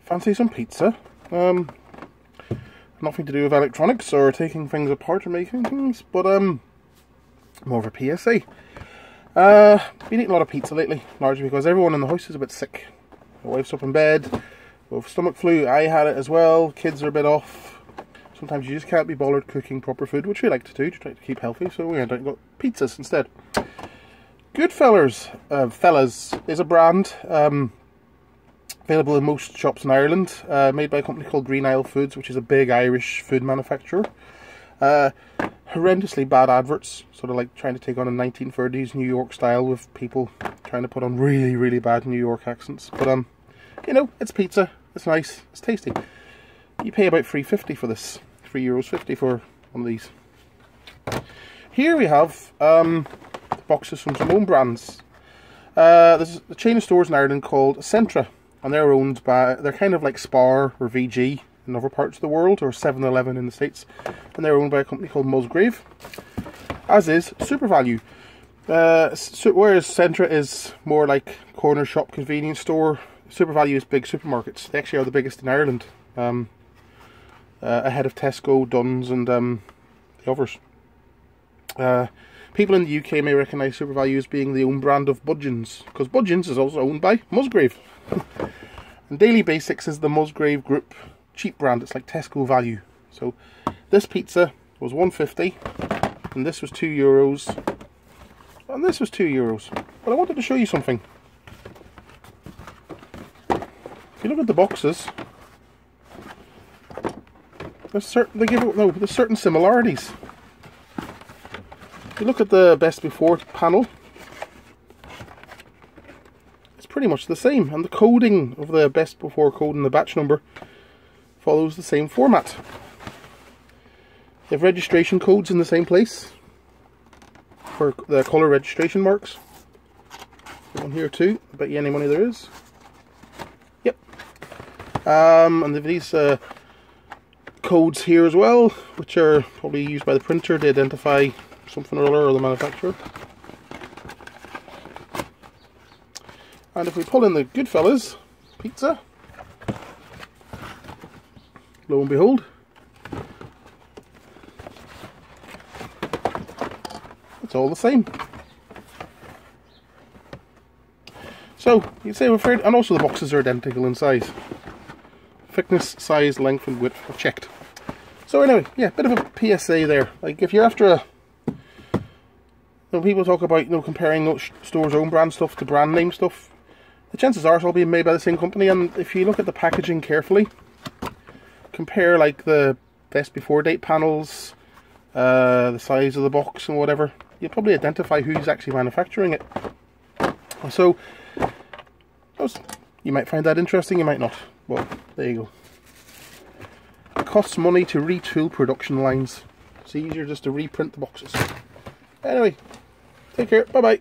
fancy some pizza. Nothing to do with electronics or taking things apart or making things, but more of a PSA. Been eating a lot of pizza lately, largely because everyone in the house is a bit sick. My wife's up in bed with stomach flu. I had it as well. Kids are a bit off. Sometimes you just can't be bothered cooking proper food, which we like to do to try to keep healthy. So we got pizzas instead. Goodfellas Fellas is a brand available in most shops in Ireland, made by a company called Green Isle Foods, which is a big Irish food manufacturer. Horrendously bad adverts, sort of like trying to take on a 1930s New York style with people trying to put on really, really bad New York accents. But you know, it's pizza, it's nice, it's tasty. You pay about €3.50 for this, €3.50 for one of these. Here we have boxes from some own brands. There's a chain of stores in Ireland called Centra, and they're owned by, they're kind of like Spar or VG in other parts of the world, or 7-Eleven in the States, and they're owned by a company called Musgrave, as is SuperValu. Whereas Centra is more like corner shop convenience store, SuperValu is big supermarkets. They actually are the biggest in Ireland, ahead of Tesco, Dunnes and the others. People in the UK may recognise SuperValu as being the own brand of Budgens, because Budgens is also owned by Musgrave. And Daily Basics is the Musgrave Group cheap brand. It's like Tesco value. So this pizza was €1.50, and this was €2, and this was €2. But I wanted to show you something. If you look at the boxes, there's certain similarities. If you look at the best before panel, it's pretty much the same, and the coding of the best before code and the batch number follows the same format. They have registration codes in the same place for the colour registration marks. One here too. I bet you any money there is. Yep. And they have these codes here as well, which are probably used by the printer to identify something or other, or the manufacturer. And if we pull in the Goodfellas pizza, lo and behold, it's all the same. So you'd say we're fair, and also the boxes are identical in size. Thickness, size, length and width are checked. So anyway, yeah, bit of a PSA there. Like if you're after a, when people talk about, you know, comparing stores' own brand stuff to brand name stuff, the chances are it's all being made by the same company, and if you look at the packaging carefully, compare like the best before date panels, the size of the box and whatever, you'll probably identify who's actually manufacturing it. So you might find that interesting, you might not. Well, there you go. It costs money to retool production lines. It's easier just to reprint the boxes. Anyway, take care, bye bye.